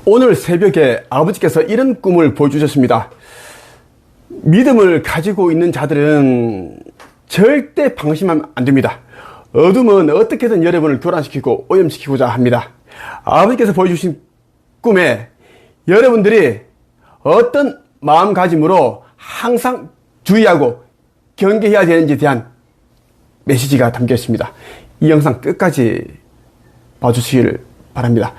오늘 새벽에 아버지께서 이런 꿈을 보여주셨습니다. 믿음을 가지고 있는 자들은 절대 방심하면 안 됩니다. 어둠은 어떻게든 여러분을 교란시키고 오염시키고자 합니다. 아버지께서 보여주신 꿈에 여러분들이 어떤 마음가짐으로 항상 주의하고 경계해야 되는지에 대한 메시지가 담겨 있습니다. 이 영상 끝까지 봐주시길 바랍니다.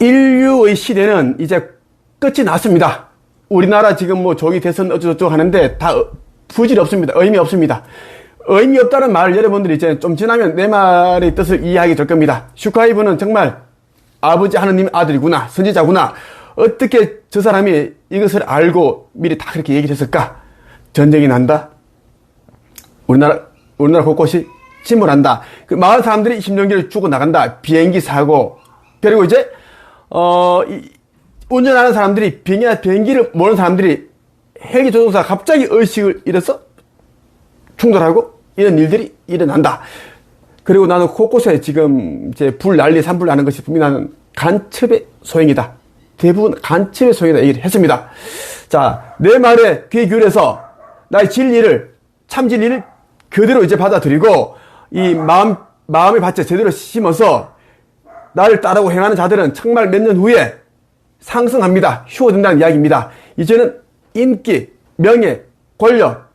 인류의 시대는 이제 끝이 났습니다. 우리나라 지금 뭐 조기 대선 어쩌고저쩌고 하는데 다 부질이 없습니다. 의미 없습니다. 의미 없다는 말을 여러분들이 이제 좀 지나면 내 말의 뜻을 이해하게 될 겁니다. 슈카이브는 정말 아버지 하느님 아들이구나, 선지자구나. 어떻게 저 사람이 이것을 알고 미리 다 그렇게 얘기를 했을까? 전쟁이 난다. 우리나라 곳곳이 침몰한다. 그 마을 사람들이 심정기를 주고 나간다. 비행기 사고. 그리고 이제 운전하는 사람들이 비행기를 모르는 사람들이 헬기 조종사가 갑자기 의식을 잃어서 충돌하고 이런 일들이 일어난다. 그리고 나는 곳곳에 지금 이제 불 난리 산불 나는 것이 분명히 나는 간첩의 소행이다. 대부분 간첩의 소행이다 얘기를 했습니다. 자, 내 말에 귀 기울여서 나의 진리를, 참 진리를 그대로 이제 받아들이고 이 마음의 밭에 제대로 심어서 나를 따르고 행하는 자들은 정말 몇 년 후에 상승합니다. 휴어된다는 이야기입니다. 이제는 인기, 명예, 권력,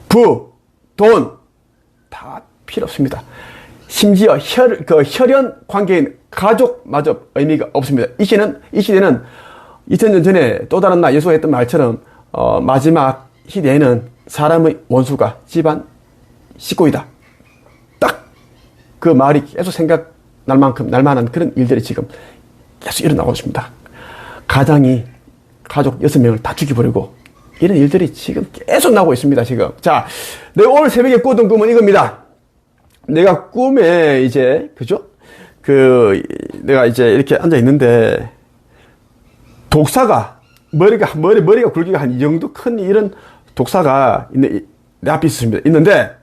부, 돈 다 필요 없습니다. 심지어 혈연 관계인 가족마저 의미가 없습니다. 이 시대는 2000년 전에 또 다른 나 예수가 했던 말처럼 마지막 시대에는 사람의 원수가 집안 식구이다. 딱 그 말이 계속 생각날 만한 그런 일들이 지금 계속 일어나고 있습니다. 가족 6명을 다 죽여버리고 이런 일들이 지금 계속 나오고 있습니다, 지금. 자, 내가 오늘 새벽에 꿨던 꿈은 이겁니다. 내가 꿈에 이제, 그죠? 내가 이제 이렇게 앉아 있는데, 독사가, 머리가 굵기가 한 이 정도 큰 이런 독사가 내 앞에 있는데,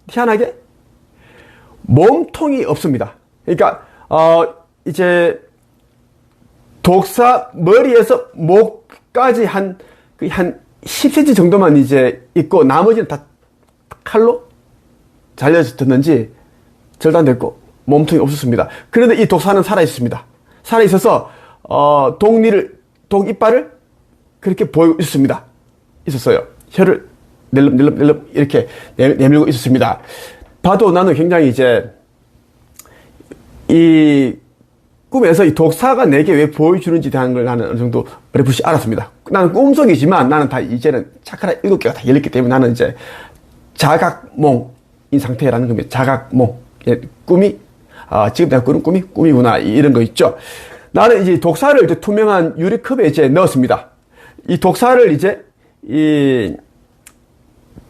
희한하게, 몸통이 없습니다. 그러니까, 이제, 독사 머리에서 목까지 한 10cm 정도만 이제 있고, 나머지는 다 칼로 잘려졌는지 절단됐고, 몸통이 없었습니다. 그런데 이 독사는 살아있습니다. 살아있어서, 독 이빨을 그렇게 보이고 있었어요. 혀를 낼름 이렇게 내밀고 있었습니다. 봐도 나는 굉장히 이제, 이 꿈에서 이 독사가 내게 왜 보여주는지 대한 걸 나는 어느 정도 어렴풋이 알았습니다. 나는 꿈속이지만 나는 다 이제는 차크라 7개가 다 열렸기 때문에 나는 이제 자각몽인 상태라는 겁니다. 자각몽. 꿈이, 지금 내가 꾸는 꿈이 꿈이구나. 이런 거 있죠. 나는 이제 독사를 이제 투명한 유리컵에 이제 넣었습니다. 이 독사를 이제 이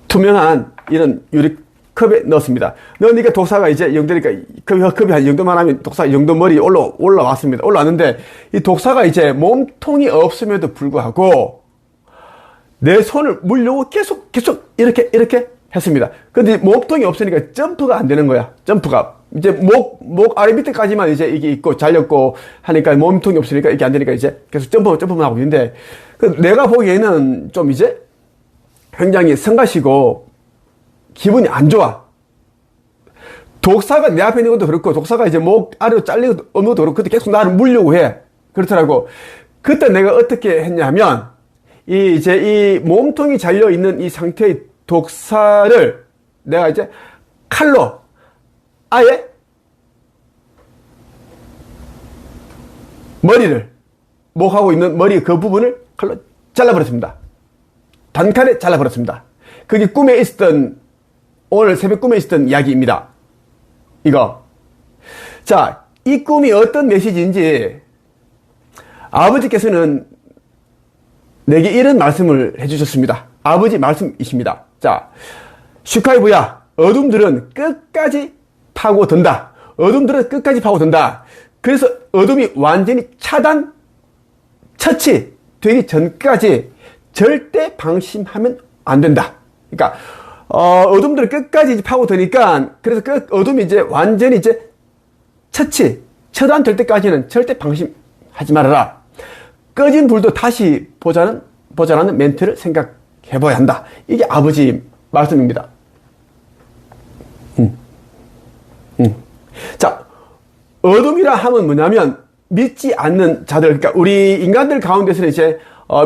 투명한 이런 유리컵에 넣었습니다. 넣으니까 독사가 이제 이 정도니까 컵이 한 이 정도만 하면 독사 이 정도 머리 올라왔습니다. 올라왔는데 이 독사가 이제 몸통이 없음에도 불구하고 내 손을 물려고 계속 이렇게 했습니다. 근데 몸통이 없으니까 점프가 안 되는 거야. 점프가. 이제 목 아래 밑에까지만 이제 이게 있고 잘렸고 하니까 몸통이 없으니까 이게 안 되니까 이제 계속 점프만 하고 있는데 내가 보기에는 좀 이제 굉장히 성가시고 기분이 안 좋아. 독사가 내 앞에 있는 것도 그렇고 독사가 이제 목 아래로 잘리는 것도 그렇고 그때 계속 나를 물려고 해. 그렇더라고. 그때 내가 어떻게 했냐면 이 몸통이 잘려 있는 이 상태의 독사를 내가 이제 칼로 아예 목하고 있는 머리 그 부분을 칼로 잘라버렸습니다. 단칼에 잘라버렸습니다. 그게 오늘 새벽 꿈에 있었던 이야기입니다. 이거. 자, 이 꿈이 어떤 메시지인지 아버지께서는 내게 이런 말씀을 해주셨습니다. 아버지 말씀이십니다. 자, 슈카이브야, 어둠들은 끝까지 파고든다. 어둠들은 끝까지 파고든다. 그래서 어둠이 완전히 처치되기 전까지 절대 방심하면 안 된다. 그러니까, 어둠들은 끝까지 파고드니까, 그래서 어둠이 이제 완전히 이제 처치, 처단될 때까지는 절대 방심하지 말아라. 꺼진 불도 다시 보자라는 멘트를 생각해봐야 한다. 이게 아버지 말씀입니다. 자, 어둠이라 하면 뭐냐면 믿지 않는 자들, 그러니까 우리 인간들 가운데서는 이제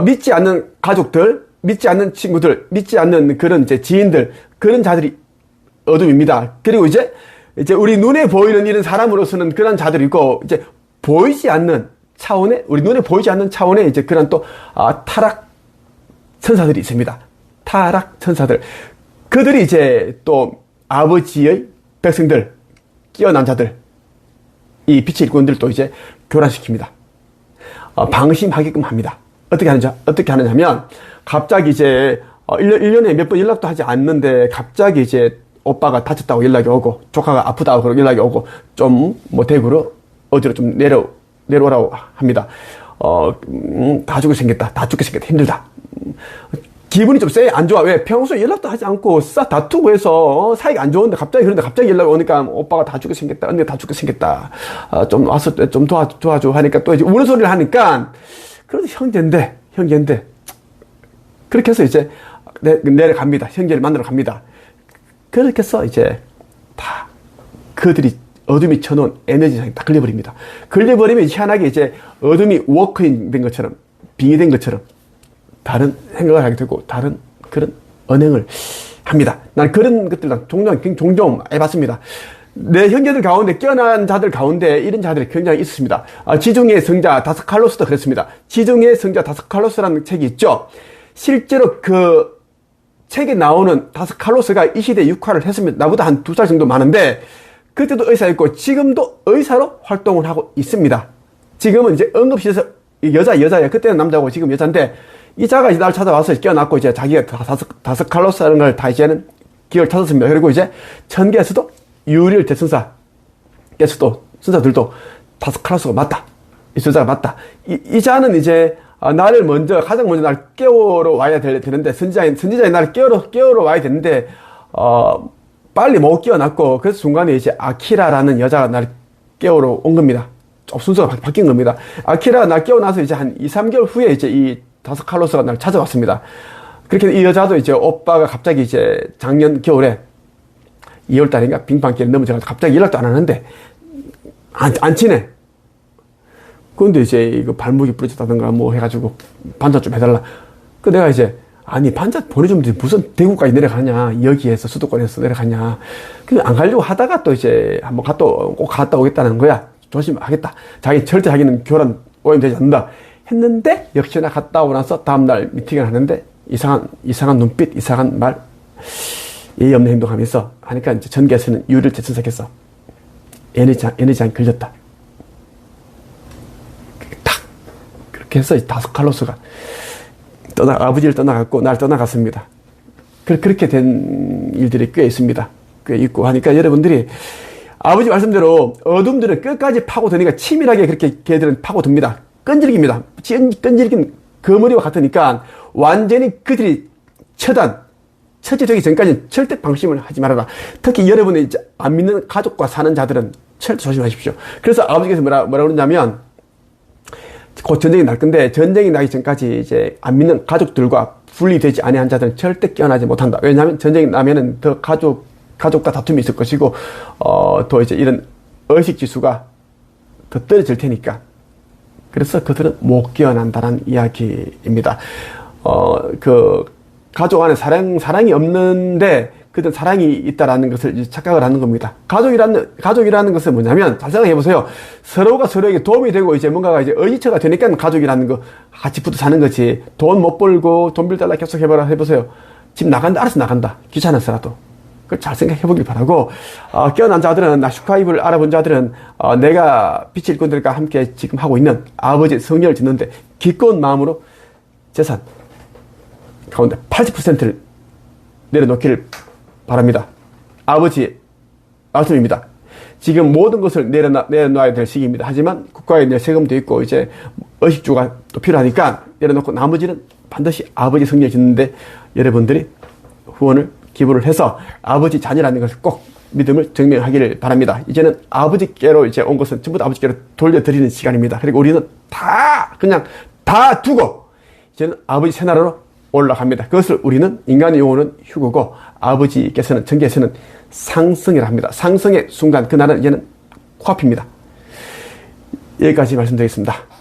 믿지 않는 가족들, 믿지 않는 친구들, 믿지 않는 그런 이제 지인들, 그런 자들이 어둠입니다. 그리고 이제 우리 눈에 보이는 이런 사람으로서는 그런 자들이 있고, 이제 보이지 않는 차원의, 우리 눈에 보이지 않는 차원의 이제 그런 또 타락 천사들이 있습니다. 타락 천사들. 그들이 이제 또 아버지의 백성들, 깨어난 자들, 이 빛의 일꾼들도 이제 교란시킵니다. 방심하게끔 합니다. 어떻게 하느냐면, 갑자기 이제, 1년에 몇 번 연락도 하지 않는데, 갑자기 이제 오빠가 다쳤다고 연락이 오고, 조카가 아프다고 그러고 연락이 오고, 좀, 대구로, 어디로 좀 내려오라고 합니다. 다 죽게 생겼다. 힘들다. 기분이 좀 안 좋아. 왜? 평소에 연락도 하지 않고 다투고 해서 사이가 안 좋은데 갑자기 연락이 오니까 오빠가 다 죽게 생겼다. 언니가 다 죽게 생겼다. 좀 와서 좀 도와줘 하니까 또 이제 우는 소리를 하니까 그래도 형제인데. 그렇게 해서 이제 내려갑니다. 형제를 만나러 갑니다. 그렇게 해서 이제 다 그들이 어둠이 쳐놓은 에너지장에 딱 걸려버립니다. 걸려버리면 희한하게 이제 어둠이 워크인 된 것처럼, 빙의된 것처럼 다른 생각을 하게 되고 다른 그런 언행을 합니다. 난 그런 것들 종종 해봤습니다. 내 형제들 가운데 깨어난 자들 가운데 이런 자들이 굉장히 있었습니다. 지중해 성자 다스칼로스도 그랬습니다. 지중해 성자 다스칼로스라는 책이 있죠. 실제로 그 책에 나오는 다스칼로스가 이 시대에 육화를 했습니다. 나보다 한 2살 정도 많은데 그때도 의사였고 지금도 의사로 활동을 하고 있습니다. 지금은 이제 응급실에서 여자야. 그때는 남자고 지금 여자인데 이 자가 이제 날 찾아와서 깨어났고 이제 자기가 다스칼로스라는 걸 다 이제는 기억을 찾았습니다. 그리고 이제 천계에서도 유리엘 대승사께서도 선사들도 다스칼로스가 맞다. 이 여자가 맞다. 이 자는 이제 가장 먼저 날 깨우러 와야 되는데 선지자인 나를 깨우러 와야 되는데 빨리 못 깨어났고 그래서 중간에 이제 아키라라는 여자가 날 깨우러 온 겁니다. 좀 순서가 바뀐 겁니다. 아키라가 날 깨어나서 이제 한 2-3개월 후에 이제 이 다스칼로스가 날 찾아왔습니다. 그렇게 이 여자도 이제 오빠가 갑자기 이제 작년 겨울에 2월달인가 빙판길에 넘어져가지고 갑자기 연락도 안 하는데 안 치네. 그런데 이제 이거 발목이 부러졌다든가 뭐 해가지고 반찬 좀 해달라. 그 내가 이제 아니 반찬 보내주면 무슨 대구까지 내려가냐, 여기에서 수도권에서 내려가냐. 그냥 안 가려고 하다가 또 이제 한번 꼭 갔다 오겠다는 거야. 조심하겠다. 자기는 교란 오염되지 않는다 했는데 역시나 갔다 오고 나서 다음날 미팅을 하는데 이상한 눈빛, 이상한 말, 예의 없는 행동하면서 하니까 이제 전개에서는 유를 재천석했어. 에너지장이 걸렸다. 탁! 그렇게 해서 다스칼로스가 아버지를 떠나갔고 날 떠나갔습니다. 그렇게 된 일들이 꽤 있습니다. 꽤 있고 하니까 여러분들이 아버지 말씀대로 어둠들은 끝까지 파고드니까 치밀하게 그렇게 걔들은 파고듭니다. 끈질깁니다. 끈질긴 거머리와 같으니까 완전히 그들이 처치되기 전까지는 절대 방심을 하지 말아라. 특히 여러분의 이제 안 믿는 가족과 사는 자들은 절대 조심하십시오. 그래서 아버지께서 뭐라 그러냐면 곧 전쟁이 날 건데 전쟁이 나기 전까지 이제 안 믿는 가족들과 분리되지 아니한 자들은 절대 깨어나지 못한다. 왜냐하면 전쟁이 나면은 더 가족과 다툼이 있을 것이고 더 이제 이런 의식 지수가 더 떨어질 테니까. 그래서 그들은 못 깨어난다는 이야기입니다. 그 가족 안에 사랑이 없는데 그들은 사랑이 있다라는 것을 착각을 하는 겁니다. 가족이라는 것은 뭐냐면 잘 생각해 보세요. 서로가 서로에게 도움이 되고 이제 뭔가가 이제 의지처가 되니까 가족이라는 거 같이 붙어 사는 거지. 돈 못 벌고 돈 빌달라 계속 해보세요. 집 나간다, 알아서 나간다. 귀찮아서라도. 그걸 잘 생각해 보길 바라고, 깨어난 자들은, 슈카입을 알아본 자들은, 내가 빛의 일꾼들과 함께 지금 하고 있는 아버지의 성령을 짓는데 기꺼운 마음으로 재산 가운데 80%를 내려놓기를 바랍니다. 아버지의 말씀입니다. 지금 모든 것을 내려놔야 될 시기입니다. 하지만 국가에 내 세금도 있고 이제 의식주가 또 필요하니까 내려놓고 나머지는 반드시 아버지 성령을 짓는데 여러분들이 후원을 기부를 해서 아버지 자녀라는 것을 꼭 믿음을 증명하기를 바랍니다. 이제는 아버지께로 이제 온 것은 전부 다 아버지께로 돌려드리는 시간입니다. 그리고 우리는 그냥 다 두고 이제는 아버지 새나라로 올라갑니다. 그것을 우리는 인간의 영혼은 휴거고 아버지께서는 전계에서는 상승이라 합니다. 상승의 순간 그날은 이제는 코앞입니다. 여기까지 말씀드리겠습니다.